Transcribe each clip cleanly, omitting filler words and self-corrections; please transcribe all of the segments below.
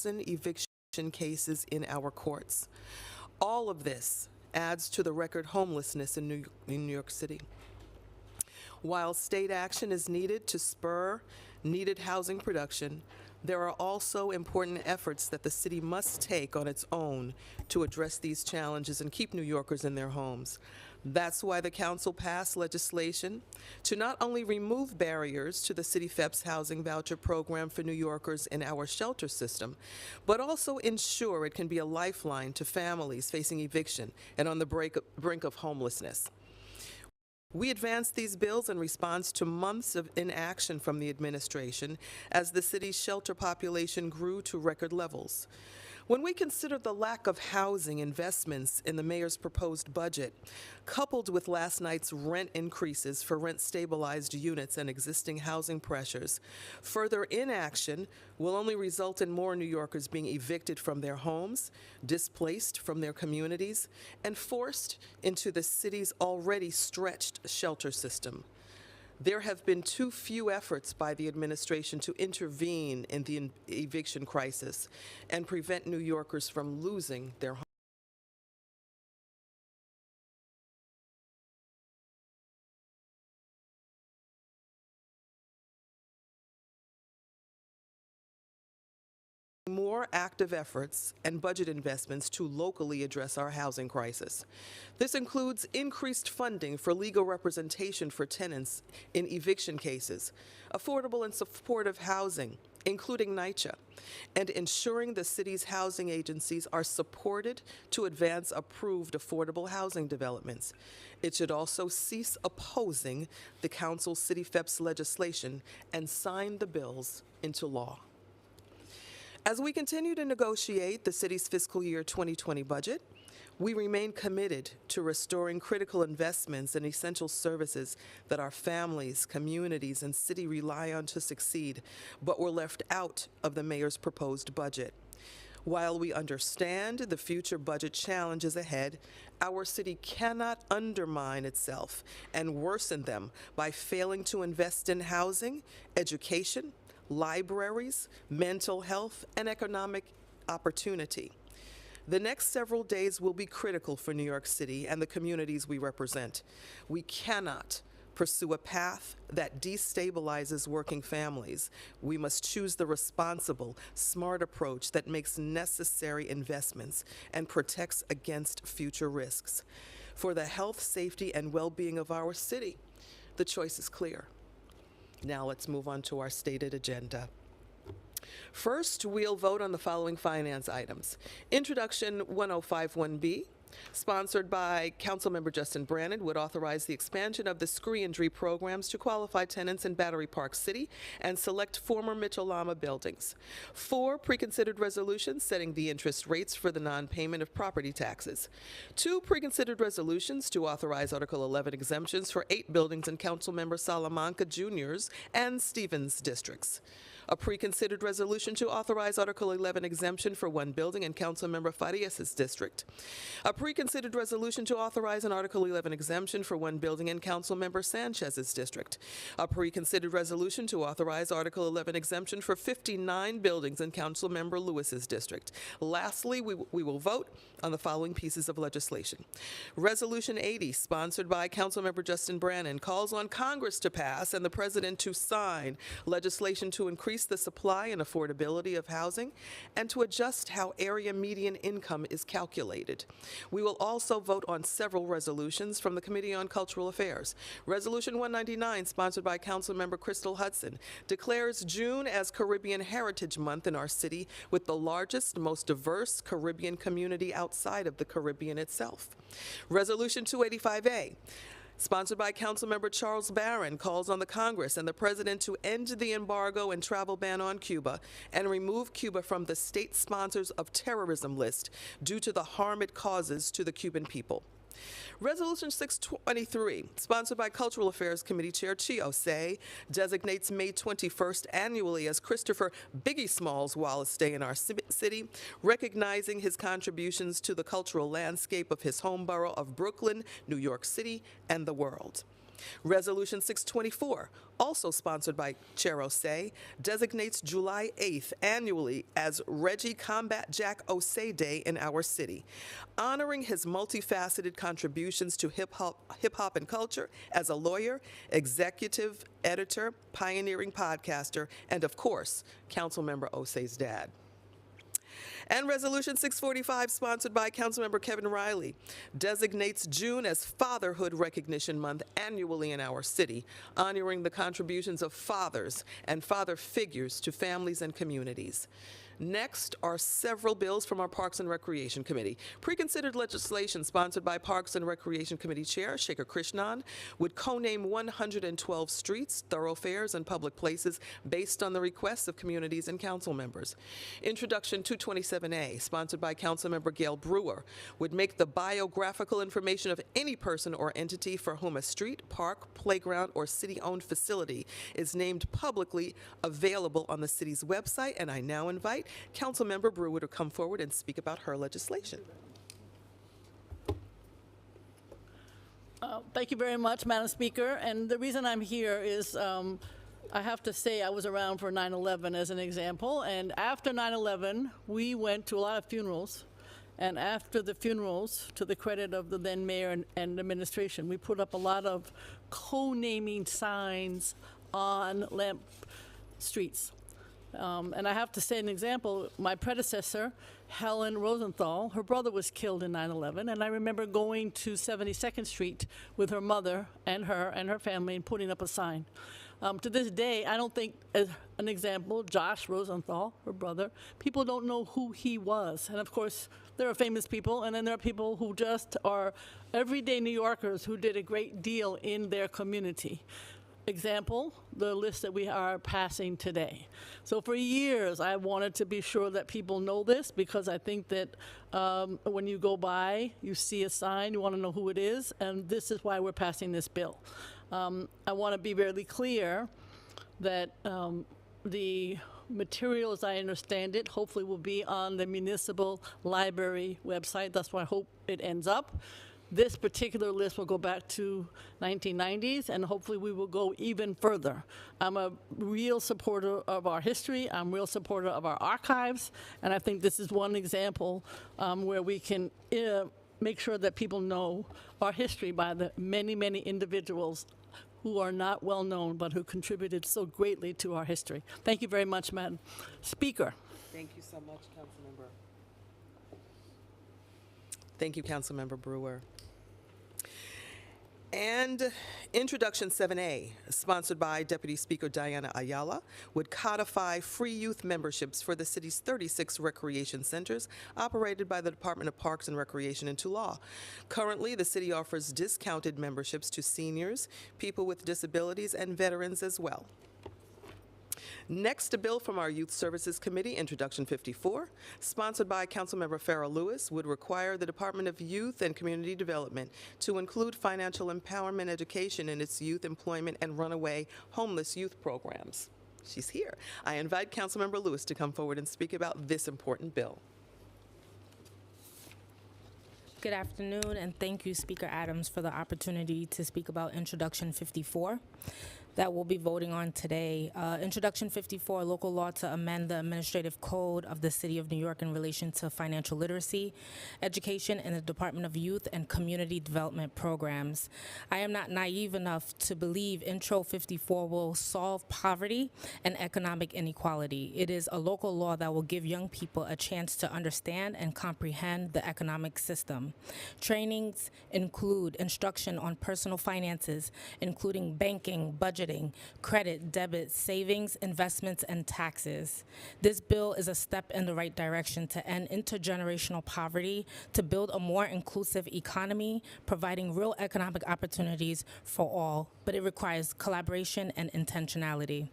eviction cases in our courts. All of this adds to the record homelessness in New York City. While state action is needed to spur needed housing production, there are also important efforts that the city must take on its own to address these challenges and keep New Yorkers in their homes. That's why the council passed legislation to not only remove barriers to the City FEP's housing voucher program for New Yorkers in our shelter system, but also ensure it can be a lifeline to families facing eviction and on the brink of homelessness. We advanced these bills in response to months of inaction from the administration as the city's shelter population grew to record levels. When we consider the lack of housing investments in the mayor's proposed budget, coupled with last night's rent increases for rent-stabilized units and existing housing pressures, further inaction will only result in more New Yorkers being evicted from their homes, displaced from their communities, and forced into the city's already stretched shelter system. There have been too few efforts by the administration to intervene in the eviction crisis and prevent New Yorkers from losing their homes. More active efforts and budget investments to locally address our housing crisis. This includes increased funding for legal representation for tenants in eviction cases, affordable and supportive housing, including NYCHA, and ensuring the city's housing agencies are supported to advance approved affordable housing developments. It should also cease opposing the council's City FEP's legislation and sign the bills into law. As we continue to negotiate the city's fiscal year 2020 budget, we remain committed to restoring critical investments in essential services that our families, communities, and city rely on to succeed, but were left out of the mayor's proposed budget. While we understand the future budget challenges ahead, our city cannot undermine itself and worsen them by failing to invest in housing, education, libraries, mental health, and economic opportunity. The next several days will be critical for New York City and the communities we represent. We cannot pursue a path that destabilizes working families. We must choose the responsible, smart approach that makes necessary investments and protects against future risks. For the health, safety, and well-being of our city, the choice is clear. Now let's move on to our stated agenda. First, we'll vote on the following finance items. Introduction 1051B, sponsored by Councilmember Justin Brannan, would authorize the expansion of the screen injury programs to qualified tenants in Battery Park City and select former Mitchell-Lama buildings. 4 preconsidered resolutions setting the interest rates for the non-payment of property taxes. 2 preconsidered resolutions to authorize Article 11 exemptions for 8 buildings in Councilmember Salamanca Jr.'s and Stevens districts. A preconsidered resolution to authorize Article 11 exemption for 1 building in Councilmember Farias' district. A preconsidered resolution to authorize an Article 11 exemption for 1 building in Councilmember Sanchez's district. A preconsidered resolution to authorize Article 11 exemption for 59 buildings in Councilmember Lewis's district. Lastly, we will vote on the following pieces of legislation. Resolution 80, sponsored by Councilmember Justin Brannan, calls on Congress to pass and the President to sign legislation to increase the supply and affordability of housing and to adjust how area median income is calculated. We will also vote on several resolutions from the Committee on Cultural Affairs. Resolution 199, sponsored by Councilmember Crystal Hudson, declares June as Caribbean Heritage Month in our city with the largest, most diverse Caribbean community outside of the Caribbean itself. Resolution 285A, sponsored by Councilmember Charles Barron, calls on the Congress and the President to end the embargo and travel ban on Cuba and remove Cuba from the state sponsors of terrorism list due to the harm it causes to the Cuban people. Resolution 623, sponsored by Cultural Affairs Committee Chair Chiosei, designates May 21st annually as Christopher Biggie Smalls Wallace Day in our city, recognizing his contributions to the cultural landscape of his home borough of Brooklyn, New York City, and the world. Resolution 624, also sponsored by Chair Osei, designates July 8th annually as Reggie Combat Jack Osei Day in our city, honoring his multifaceted contributions to hip-hop and culture as a lawyer, executive editor, pioneering podcaster, and of course, Councilmember Osei's dad. And Resolution 645, sponsored by Councilmember Kevin Riley, designates June as Fatherhood Recognition Month annually in our city, honoring the contributions of fathers and father figures to families and communities. Next are several bills from our Parks and Recreation Committee. Preconsidered legislation sponsored by Parks and Recreation Committee Chair Shekhar Krishnan would co-name 112 streets, thoroughfares, and public places based on the requests of communities and council members. Introduction 227A, sponsored by Councilmember Gail Brewer, would make the biographical information of any person or entity for whom a street, park, playground, or city-owned facility is named publicly available on the city's website, and I now invite Councilmember Brewer to come forward and speak about her legislation. Thank you very much, Madam Speaker. And the reason I'm here is I have to say I was around for 9/11 as an example. And after 9/11, we went to a lot of funerals. And after the funerals, to the credit of the then mayor and administration, we put up a lot of co-naming signs on lamp streets. And I have to say an example, my predecessor, Helen Rosenthal, her brother was killed in 9/11, and I remember going to 72nd Street with her mother and her family and putting up a sign. To this day, I don't think, as an example, Josh Rosenthal, her brother, people don't know who he was. And of course, there are famous people, and then there are people who just are everyday New Yorkers who did a great deal in their community. Example, the list that we are passing today. So for years, I wanted to be sure that people know this, because I think that when you go by, you see a sign, you want to know who it is, and this is why we're passing this bill. I want to be very clear that the material, as I understand it, hopefully will be on the municipal library website. That's where I hope it ends up. This particular list will go back to 1990s, and hopefully we will go even further. I'm a real supporter of our history. I'm a real supporter of our archives, and I think this is one example where we can make sure that people know our history by the many, many individuals who are not well known but who contributed so greatly to our history. Thank you very much, Madam Speaker. Thank you so much, Councilmember. Thank you, Councilmember Brewer. And Introduction 7A, sponsored by Deputy Speaker Diana Ayala, would codify free youth memberships for the city's 36 recreation centers operated by the Department of Parks and Recreation into law. Currently, the city offers discounted memberships to seniors, people with disabilities, and veterans as well. Next, a bill from our Youth Services Committee, Introduction 54, sponsored by Councilmember Farrah Lewis, would require the Department of Youth and Community Development to include financial empowerment education in its youth employment and runaway homeless youth programs. She's here. I invite Councilmember Lewis to come forward and speak about this important bill. Good afternoon, and thank you, Speaker Adams, for the opportunity to speak about Introduction 54 that we'll be voting on today. Introduction 54, local law to amend the administrative code of the City of New York in relation to financial literacy, education, and the Department of Youth and Community Development programs. I am not naive enough to believe Intro 54 will solve poverty and economic inequality. It is a local law that will give young people a chance to understand and comprehend the economic system. Trainings include instruction on personal finances, including banking, budgeting, credit, debit, savings, investments, and taxes. This bill is a step in the right direction to end intergenerational poverty, to build a more inclusive economy, providing real economic opportunities for all, but it requires collaboration and intentionality.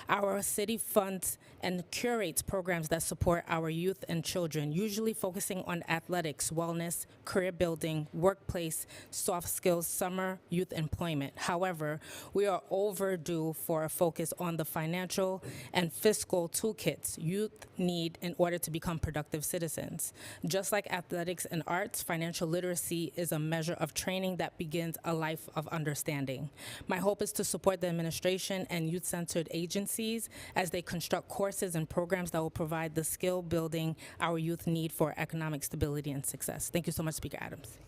Our city funds and curates programs that support our youth and children, usually focusing on athletics, wellness, career building, workplace, soft skills, summer youth employment. However, we are over overdue for a focus on the financial and fiscal toolkits youth need in order to become productive citizens. Just like athletics and arts, financial literacy is a measure of training that begins a life of understanding. My hope is to support the administration and youth-centered agencies as they construct courses and programs that will provide the skill building our youth need for economic stability and success. Thank you so much, Speaker Adams.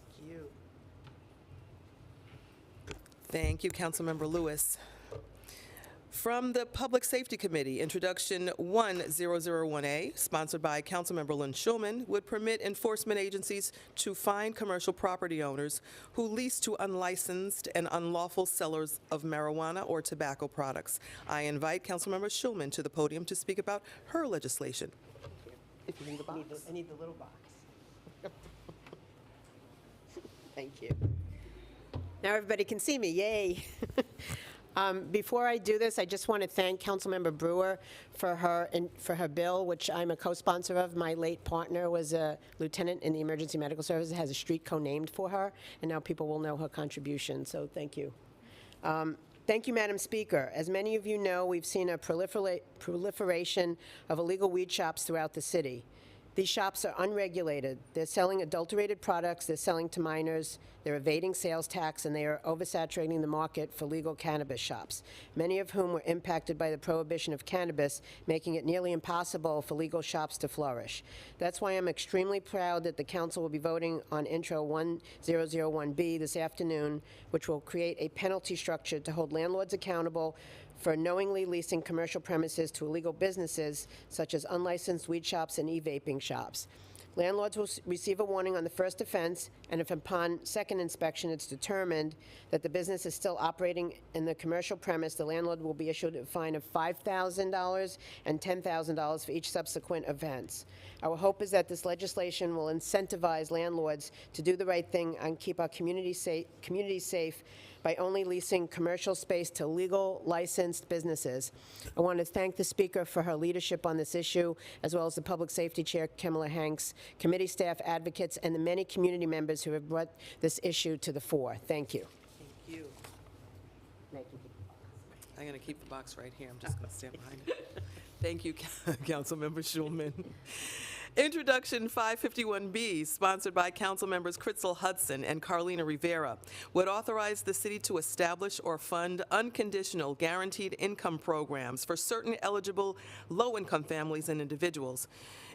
Thank you, Councilmember Lewis. From the Public Safety Committee, Introduction 1001A, sponsored by Councilmember Lynn Schulman, would permit enforcement agencies to fine commercial property owners who lease to unlicensed and unlawful sellers of marijuana or tobacco products. I invite Councilmember Schulman to the podium to speak about her legislation. If you need the box. I need the little box. Thank you. Now everybody can see me, yay. Before I do this, I just want to thank Councilmember Brewer for her bill, which I'm a co-sponsor of. My late partner was a lieutenant in the Emergency Medical Services, has a street co-named for her, and now people will know her contribution, so thank you. Thank you, Madam Speaker. As many of you know, we've seen a proliferation of illegal weed shops throughout the city. These shops are unregulated. They're selling adulterated products, they're selling to minors, they're evading sales tax, and they are oversaturating the market for legal cannabis shops, many of whom were impacted by the prohibition of cannabis, making it nearly impossible for legal shops to flourish. That's why I'm extremely proud that the Council will be voting on Intro 1001B this afternoon, which will create a penalty structure to hold landlords accountable for knowingly leasing commercial premises to illegal businesses such as unlicensed weed shops and e-vaping shops. Landlords will receive a warning on the first offense, and if upon second inspection it's determined that the business is still operating in the commercial premise, the landlord will be issued a fine of $5,000 and $10,000 for each subsequent offense. Our hope is that this legislation will incentivize landlords to do the right thing and keep our communities safe by only leasing commercial space to legal, licensed businesses. I want to thank the Speaker for her leadership on this issue, as well as the Public Safety Chair, Kamala Hanks, committee staff, advocates, and the many community members who have brought this issue to the fore. Thank you. Thank you. I'm going to keep the box right here. I'm just going to stand behind it. Thank you, Councilmember Schulman. Introduction 551B, sponsored by Councilmembers Kritzel Hudson and Carlina Rivera, would authorize the city to establish or fund unconditional guaranteed income programs for certain eligible low-income families and individuals.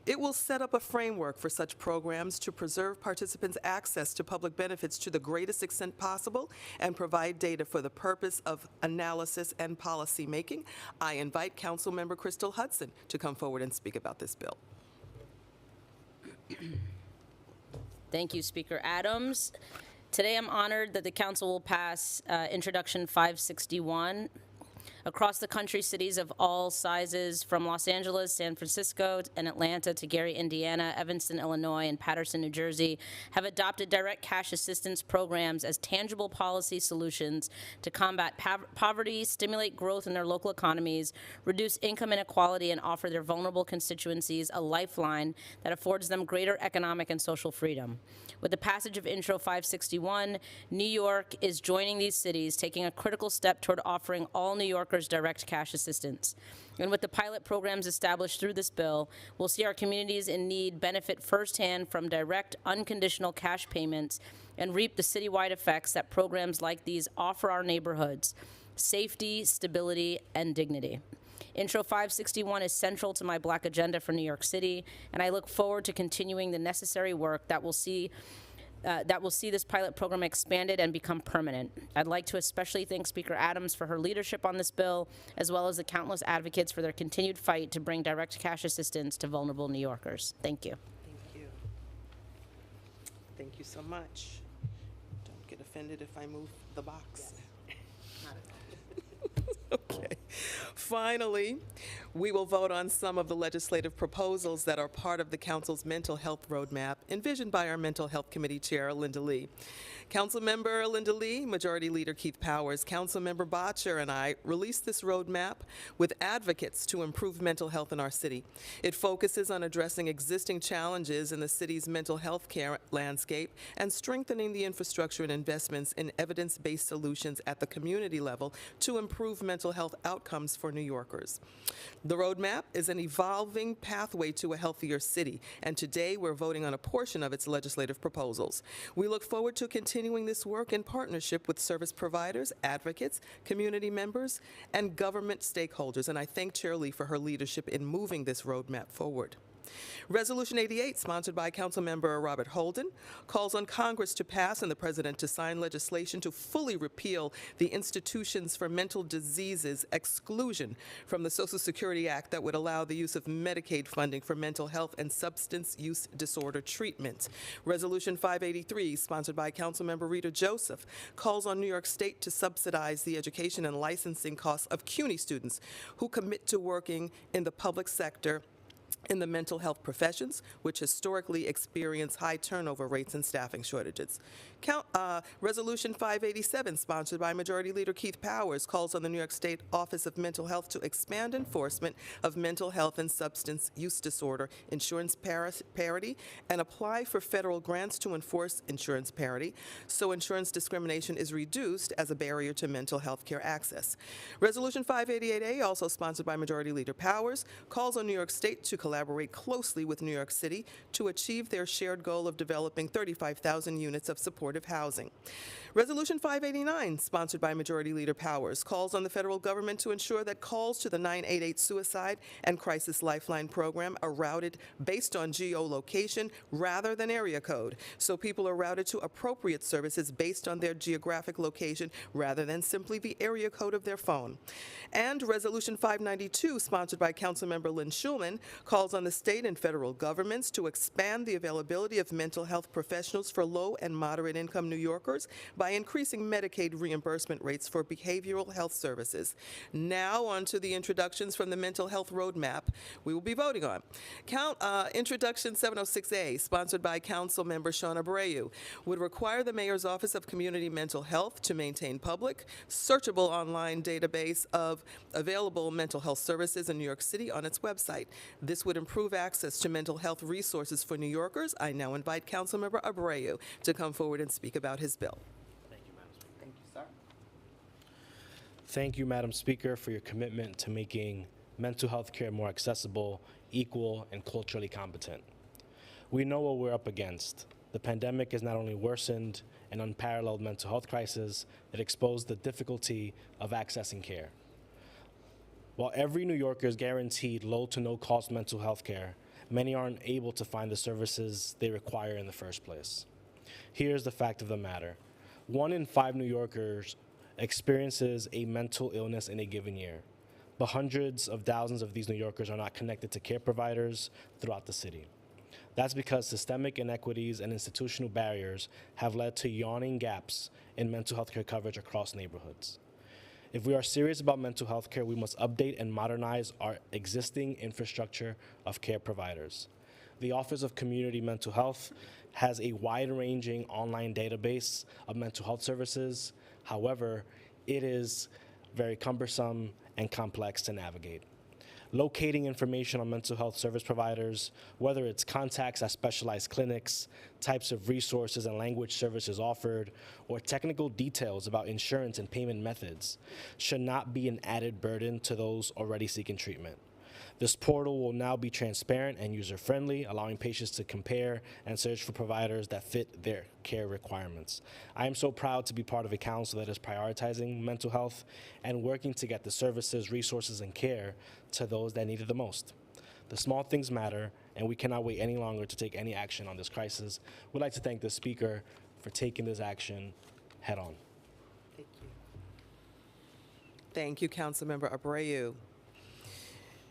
It will set up a framework for such programs to preserve participants' access to public benefits to the greatest extent possible and provide data for the purpose of analysis and policy making. I invite Councilmember Kritzel Hudson to come forward and speak about this bill. Thank you, Speaker Adams. Today I'm honored that the Council will pass Introduction 561. Across the country, cities of all sizes, from Los Angeles, San Francisco, and Atlanta to Gary, Indiana, Evanston, Illinois, and Paterson, New Jersey, have adopted direct cash assistance programs as tangible policy solutions to combat poverty, stimulate growth in their local economies, reduce income inequality, and offer their vulnerable constituencies a lifeline that affords them greater economic and social freedom. With the passage of Intro 561, New York is joining these cities, taking a critical step toward offering all New Yorkers direct cash assistance. And with the pilot programs established through this bill, we'll see our communities in need benefit firsthand from direct, unconditional cash payments and reap the citywide effects that programs like these offer our neighborhoods: safety, stability, and dignity. Intro 561 is central to my Black agenda for New York City, and I look forward to continuing the necessary work that will see this pilot program expanded and become permanent. I'd like to especially thank Speaker Adams for her leadership on this bill, as well as the countless advocates for their continued fight to bring direct cash assistance to vulnerable New Yorkers. Thank you. Thank you. Thank you so much. Don't get offended if I move the box. Yes. Okay. Finally, We will vote on some of the legislative proposals that are part of the Council's mental health roadmap, envisioned by our Mental Health Committee Chair, Linda Lee. Councilmember Linda Lee, Majority Leader Keith Powers, Councilmember Botcher, and I released this roadmap with advocates to improve mental health in our city. It focuses on addressing existing challenges in the city's mental health care landscape and strengthening the infrastructure and investments in evidence-based solutions at the community level to improve mental health outcomes for New Yorkers. The roadmap is an evolving pathway to a healthier city, and today we're voting on a portion of its legislative proposals. We look forward to continuing this work in partnership with service providers, advocates, community members, and government stakeholders, and I thank Chair Lee for her leadership in moving this roadmap forward. Resolution 88, sponsored by Councilmember Robert Holden, calls on Congress to pass and the President to sign legislation to fully repeal the Institutions for Mental Diseases exclusion from the Social Security Act that would allow the use of Medicaid funding for mental health and substance use disorder treatment. Resolution 583, sponsored by Councilmember Rita Joseph, calls on New York State to subsidize the education and licensing costs of CUNY students who commit to working in the public sector in the mental health professions, which historically experience high turnover rates and staffing shortages. Resolution 587, sponsored by Majority Leader Keith Powers, calls on the New York State Office of Mental Health to expand enforcement of mental health and substance use disorder insurance parity and apply for federal grants to enforce insurance parity so insurance discrimination is reduced as a barrier to mental health care access. Resolution 588A, also sponsored by Majority Leader Powers, calls on New York State to collaborate closely with New York City to achieve their shared goal of developing 35,000 units of supportive housing. Resolution 589, sponsored by Majority Leader Powers, calls on the federal government to ensure that calls to the 988 Suicide and Crisis Lifeline program are routed based on geolocation rather than area code, so people are routed to appropriate services based on their geographic location rather than simply the area code of their phone. And Resolution 592, sponsored by Councilmember Lynn Schulman, calls on the state and federal governments to expand the availability of mental health professionals for low and moderate income New Yorkers by increasing Medicaid reimbursement rates for behavioral health services. Now on to the introductions from the mental health roadmap we will be voting on. Introduction 706A, sponsored by Councilmember Shauna Abreu, would require the Mayor's Office of Community Mental Health to maintain public, searchable online database of available mental health services in New York City on its website. This would improve access to mental health resources for New Yorkers. I now invite Councilmember Abreu to come forward and speak about his bill. Thank you, Madam Speaker. Thank you, sir. Thank you, Madam Speaker, for your commitment to making mental health care more accessible, equal, and culturally competent. We know what we're up against. The pandemic has not only worsened an unparalleled mental health crisis, it exposed the difficulty of accessing care. While every New Yorker is guaranteed low to no cost mental health care, many aren't able to find the services they require in the first place. Here's the fact of the matter. 1 in 5 New Yorkers experiences a mental illness in a given year, but hundreds of thousands of these New Yorkers are not connected to care providers throughout the city. That's because systemic inequities and institutional barriers have led to yawning gaps in mental health care coverage across neighborhoods. If we are serious about mental health care, we must update and modernize our existing infrastructure of care providers. The Office of Community Mental Health has a wide-ranging online database of mental health services. However, it is very cumbersome and complex to navigate. Locating information on mental health service providers, whether it's contacts at specialized clinics, types of resources and language services offered, or technical details about insurance and payment methods, should not be an added burden to those already seeking treatment. This portal will now be transparent and user-friendly, allowing patients to compare and search for providers that fit their care requirements. I am so proud to be part of a council that is prioritizing mental health and working to get the services, resources, and care to those that need it the most. The small things matter, and we cannot wait any longer to take any action on this crisis. We'd like to thank the Speaker for taking this action head on. Thank you, Councilmember Abreu.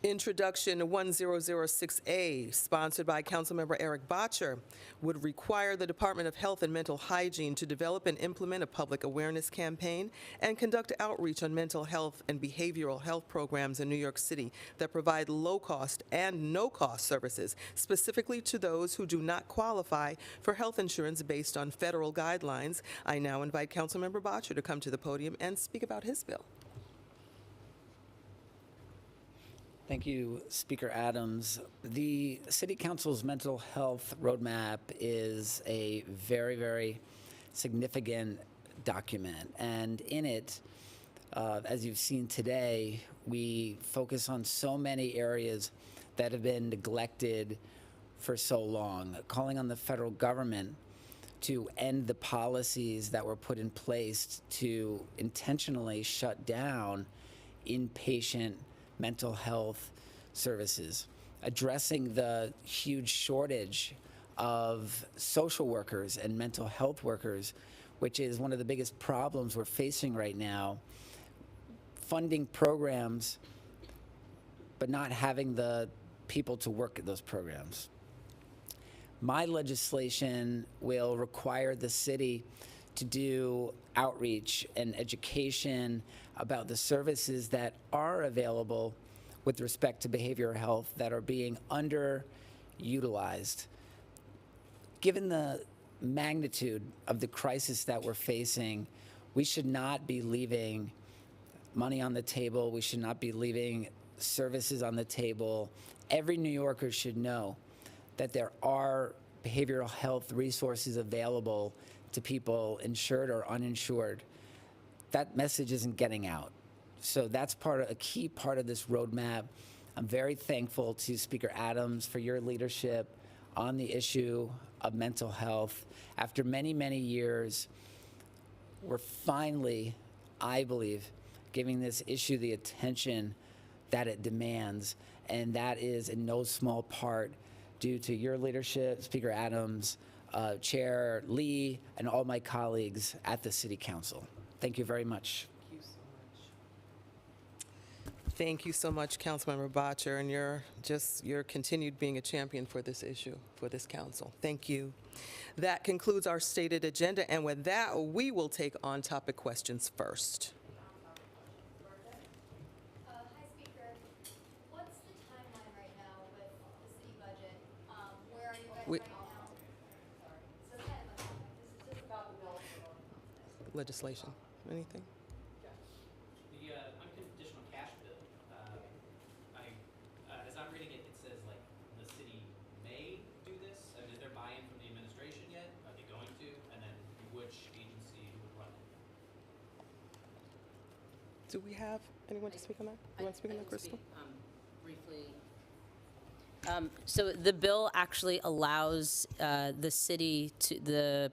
Introduction 1006A, sponsored by Councilmember Eric Botcher, would require the Department of Health and Mental Hygiene to develop and implement a public awareness campaign and conduct outreach on mental health and behavioral health programs in New York City that provide low-cost and no-cost services, specifically to those who do not qualify for health insurance based on federal guidelines. I now invite Councilmember Botcher to come to the podium and speak about his bill. Thank you, Speaker Adams. The City Council's mental health roadmap is a very, very significant document. And in it, as you've seen today, we focus on so many areas that have been neglected for so long, calling on the federal government to end the policies that were put in place to intentionally shut down inpatient mental health services, addressing the huge shortage of social workers and mental health workers, which is one of the biggest problems we're facing right now, funding programs, but not having the people to work at those programs. My legislation will require the city to do outreach and education about the services that are available with respect to behavioral health that are being underutilized. Given the magnitude of the crisis that we're facing, we should not be leaving money on the table. We should not be leaving services on the table. Every New Yorker should know that there are behavioral health resources available to people insured or uninsured. That message isn't getting out. So that's a key part of this roadmap. I'm very thankful to Speaker Adams for your leadership on the issue of mental health. After many, many years, we're finally, I believe, giving this issue the attention that it demands, and that is in no small part due to your leadership, Speaker Adams, Chair Lee, and all my colleagues at the City Council. Thank you very much. Thank you so much, Councilmember Botcher, and you're continued being a champion for this issue, for this council. Thank you. That concludes our stated agenda, and with that, we will take on-topic questions first. Hi, Speaker. What's the timeline right now with the city budget? Where are you guys right now? Sorry. This is kind of a topic. This is just about the bill. Legislation. Anything? The unconditional cash bill, as I'm reading it, it says like the city may do this. I mean, is there buy-in from the administration yet? Are they going to? And then which agency would run it? Do we have anyone to speak on that? You want to speak on that, Crystal? Briefly. So the bill actually allows the city the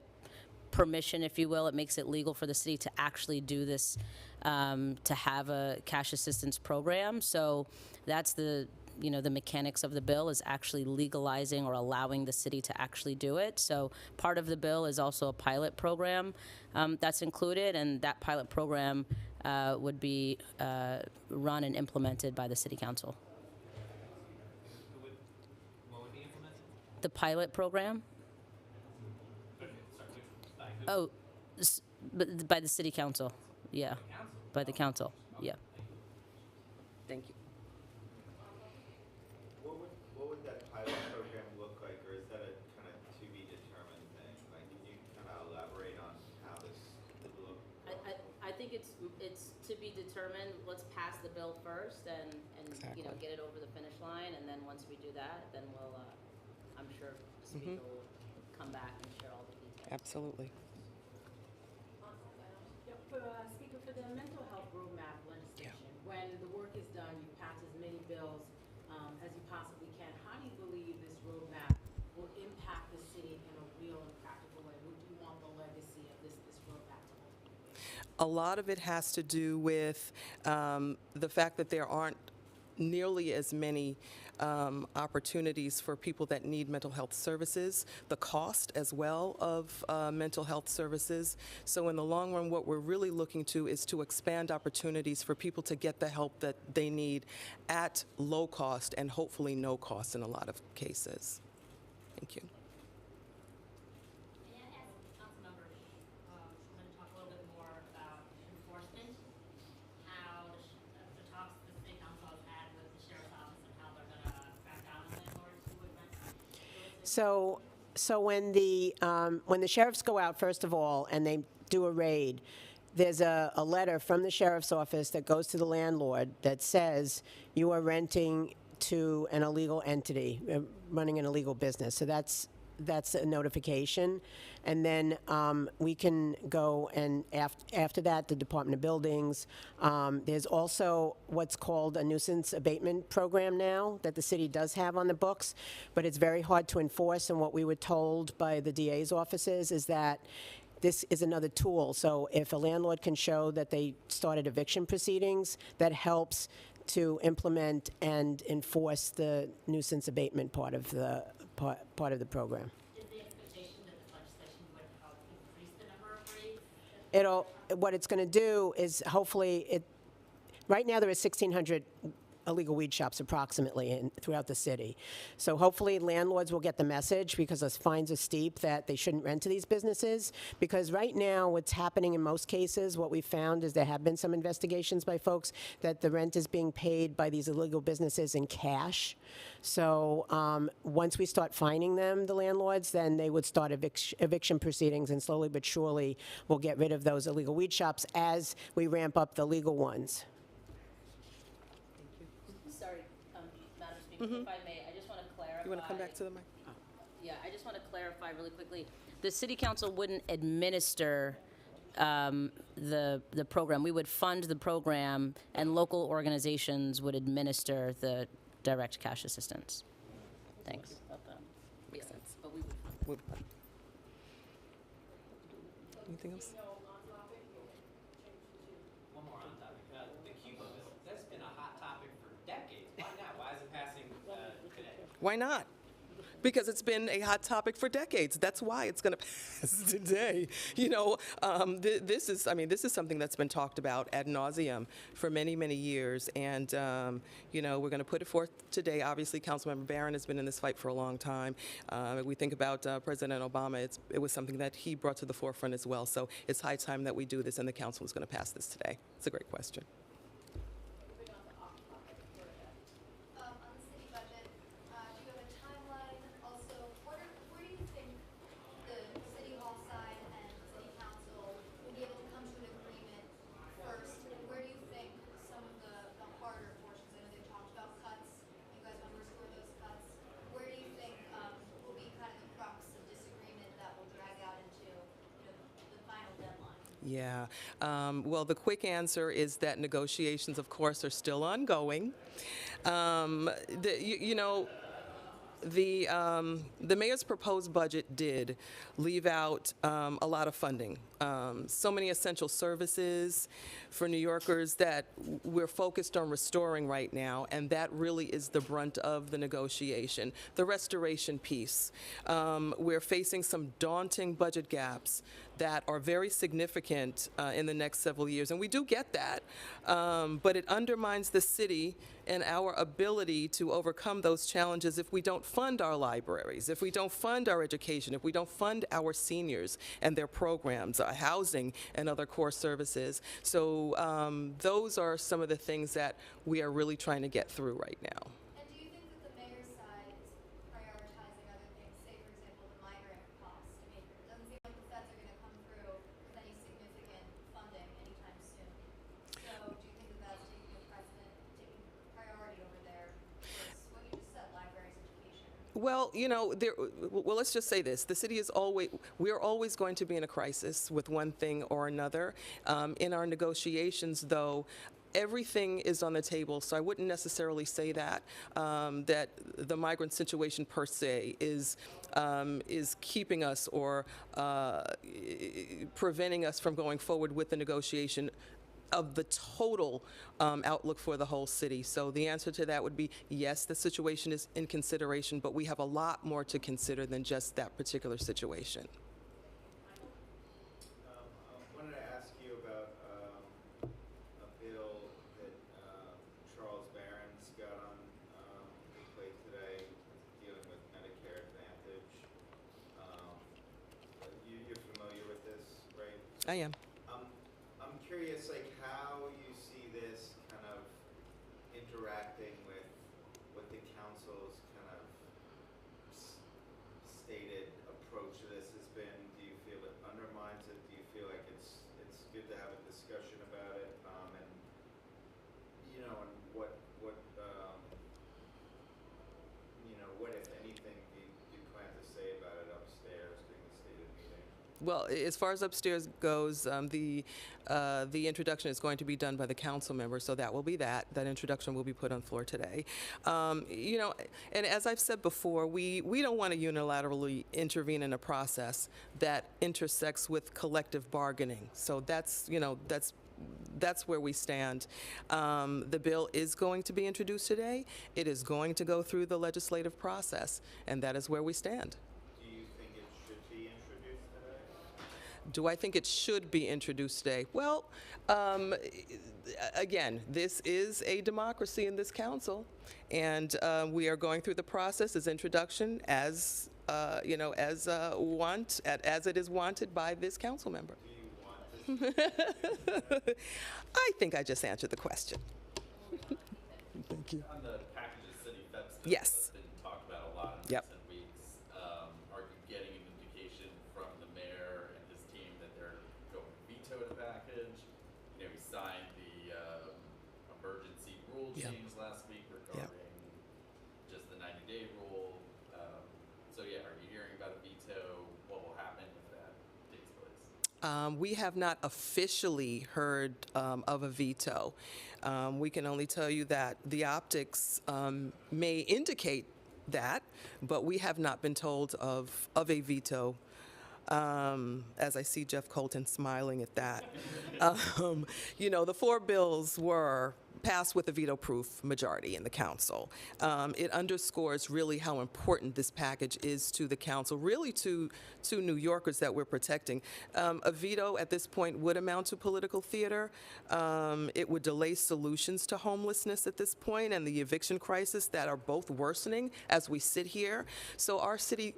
permission, if you will. It makes it legal for the city to actually do this, to have a cash assistance program. So that's the mechanics of the bill is actually legalizing or allowing the city to actually do it. So part of the bill is also a pilot program that's included, and that pilot program would be run and implemented by the City Council. What would be implemented? The pilot program? Oh, by the City Council, yeah. By the council, yeah. Thank you. What would that pilot program look like, or is that a kind of to be determined thing? Like, can you kind of elaborate on how this would look? I think it's to be determined. Let's pass the bill first and Exactly. get it over the finish line, and then once we do that, then we'll, I'm sure the speaker will come back and share all the details. Absolutely. Speaker, for the mental health roadmap legislation, when the work is done, you pass as many bills as you possibly can. How do you believe this roadmap will impact the city in a real and practical way? What do you want the legacy of this roadmap to hold? A lot of it has to do with the fact that there aren't nearly as many opportunities for people that need mental health services, the cost as well of mental health services. So in the long run, what we're really looking to is to expand opportunities for people to get the help that they need at low cost and hopefully no cost in a lot of cases. Thank you. May I ask Councilmember Schuman to talk a little bit more about enforcement, how the talks the city council has had with the sheriff's office and how they're going to crack down on landlords who would rent illicit? So when the sheriffs go out, first of all, and they do a raid, there's a letter from the sheriff's office that goes to the landlord that says you are renting to an illegal entity, running an illegal business. So that's a notification. And then we can go and after that, the Department of Buildings. There's also what's called a nuisance abatement program now that the city does have on the books, but it's very hard to enforce. And what we were told by the DA's offices is that this is another tool. So if a landlord can show that they started eviction proceedings, that helps to implement and enforce the nuisance abatement part of the program. Is the expectation that this legislation would help increase the number of raids? What it's going to do is hopefully right now there are 1,600 illegal weed shops approximately throughout the city. So hopefully landlords will get the message, because the fines are steep, that they shouldn't rent to these businesses. Because right now what's happening in most cases, what we found is there have been some investigations by folks that the rent is being paid by these illegal businesses in cash. So once we start fining them, the landlords, then they would start eviction proceedings, and slowly but surely we'll get rid of those illegal weed shops as we ramp up the legal ones. Sorry, Madam Speaker, if I may, I just want to clarify. You want to come back to the mic? Yeah, I just want to clarify really quickly. The city council wouldn't administer the program. We would fund the program, and local organizations would administer the direct cash assistance. Thanks. Makes sense. But we would fund it. Anything else? One more on topic. The Cuba, that's been a hot topic for decades. Why now? Why is it passing today? Why not? Because it's been a hot topic for decades. That's why it's going to pass today. You know, this is something that's been talked about ad nauseum for many, many years. And, you know, we're going to put it forth today. Obviously, Councilmember Barron has been in this fight for a long time. We think about President Obama. It was something that he brought to the forefront as well. So it's high time that we do this, and the council is going to pass this today. It's a great question. On the city budget, do you have a timeline? Also, where do you think the city hall side and city council will be able to come to an agreement first? And where do you think some of the harder portions, I know they talked about cuts, you guys want to restore those cuts. Where do you think will be kind of the crux of disagreement that will drag out into, you know, the final deadline? Yeah. Well, the quick answer is that negotiations, of course, are still ongoing. The mayor's proposed budget did leave out a lot of funding. So many essential services for New Yorkers that we're focused on restoring right now, and that really is the brunt of the negotiation. The restoration piece. We're facing some daunting budget gaps that are very significant in the next several years, and we do get that, but it undermines the city and our ability to overcome those challenges if we don't fund our libraries, if we don't fund our education, if we don't fund our seniors and their programs, housing and other core services. So those are some of the things that we are really trying to get through right now. And do you think that the mayor's side is prioritizing other things, say, for example, the migrant costs? I mean, it doesn't seem like the feds are going to come through with any significant funding anytime soon. So do you think that that's taking priority over there versus what you just said, libraries, education? Well, you know, let's just say this. The city is we're always going to be in a crisis with one thing or another. In our negotiations, though, everything is on the table, so I wouldn't necessarily say that the migrant situation per se is keeping us or preventing us from going forward with the negotiation. of the total outlook for the whole city. So the answer to that would be yes, the situation is in consideration, but we have a lot more to consider than just that particular situation. I wanted to ask you about a bill that Charles Barron's got on the plate today dealing with Medicare Advantage. You're familiar with this, right? I am. I'm curious, like, how you see this kind of interacting with what the council's kind of stated approach to this has been. Do you feel it undermines it? Do you feel like it's good to have a discussion about it? And you know, and what what if anything do you plan to say about it upstairs during the stated meeting? Well, as far as upstairs goes, the introduction is going to be done by the council member, so that will be that. That introduction will be put on floor today. You know, and as I've said before, we don't want to unilaterally intervene in a process that intersects with collective bargaining. So that's, you know, that's where we stand. The bill is going to be introduced today. It is going to go through the legislative process, and that is where we stand. Do you think it should be introduced today? Do I think it should be introduced today? Well, again, this is a democracy in this council, and we are going through the process as introduction as you know, as it is wanted by this council member. Do you want this? I think I just answered the question. Thank you. On the package of city feds Yes. that's been talked about a lot in Yep. recent weeks, are you getting an indication from the mayor and his team that they're going to veto the package? You know, he signed the emergency rule Yep. change last week regarding just the 90-day rule. So yeah, are you hearing about a veto? What will happen if that takes place? We have not officially heard of a veto. We can only tell you that the optics may indicate that, but we have not been told of a veto. As I see Jeff Colton smiling at that. You know, the 4 bills were passed with a veto-proof majority in the council. It underscores really how important this package is to the council, really to New Yorkers that we're protecting. A veto at this point would amount to political theater. It would delay solutions to homelessness at this point and the eviction crisis that are both worsening as we sit here. So our city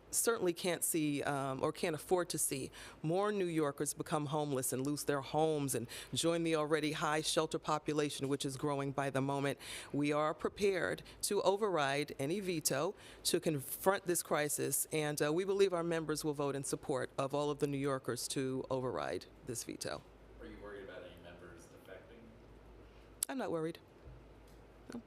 certainly can't see or can't afford to see more New Yorkers become homeless and lose their homes and join the already high shelter population, which is growing by the moment. We are prepared to override any veto to confront this crisis, and we believe our members will vote in support of all of the New Yorkers to override this veto. Are you worried about any members defecting? I'm not worried. Will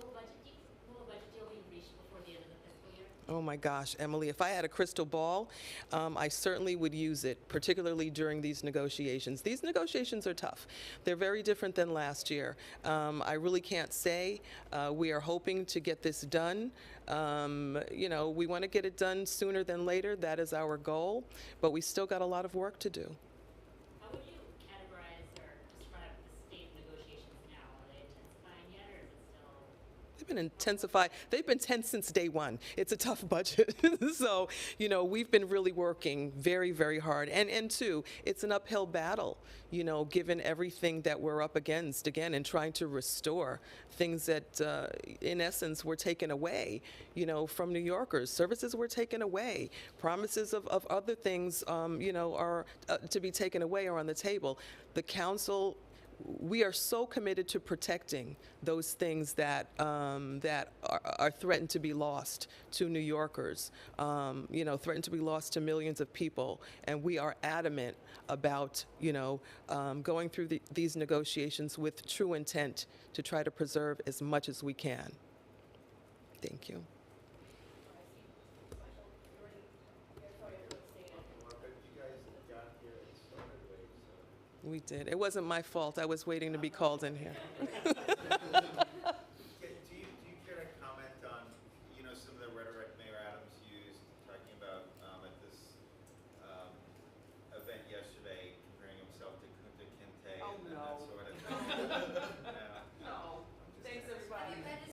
a budget deal be reached before the end of the fiscal year? Oh my gosh, Emily, if I had a crystal ball, I certainly would use it, particularly during these negotiations. These negotiations are tough. They're very different than last year. I really can't say. We are hoping to get this done. You know, we want to get it done sooner than later. That is our goal, but we still got a lot of work to do. How would you categorize or describe the state of negotiations now? Are they intensifying yet, or is it still? They've been intensified. They've been tense since day one. It's a tough budget. So, you know, we've been really working very, very hard. And two, it's an uphill battle, you know, given everything that we're up against, again, and trying to restore things that, in essence, were taken away, you know, from New Yorkers. Services were taken away. Promises of other things, you know, are to be taken away are on the table. The council, we are so committed to protecting those things that that are threatened to be lost to New Yorkers, you know, threatened to be lost to millions of people, and we are adamant about, you know, going through these negotiations with true intent to try to preserve as much as we can. Thank you. You guys got here and started late, so. We did. It wasn't my fault. I was waiting to be called in here.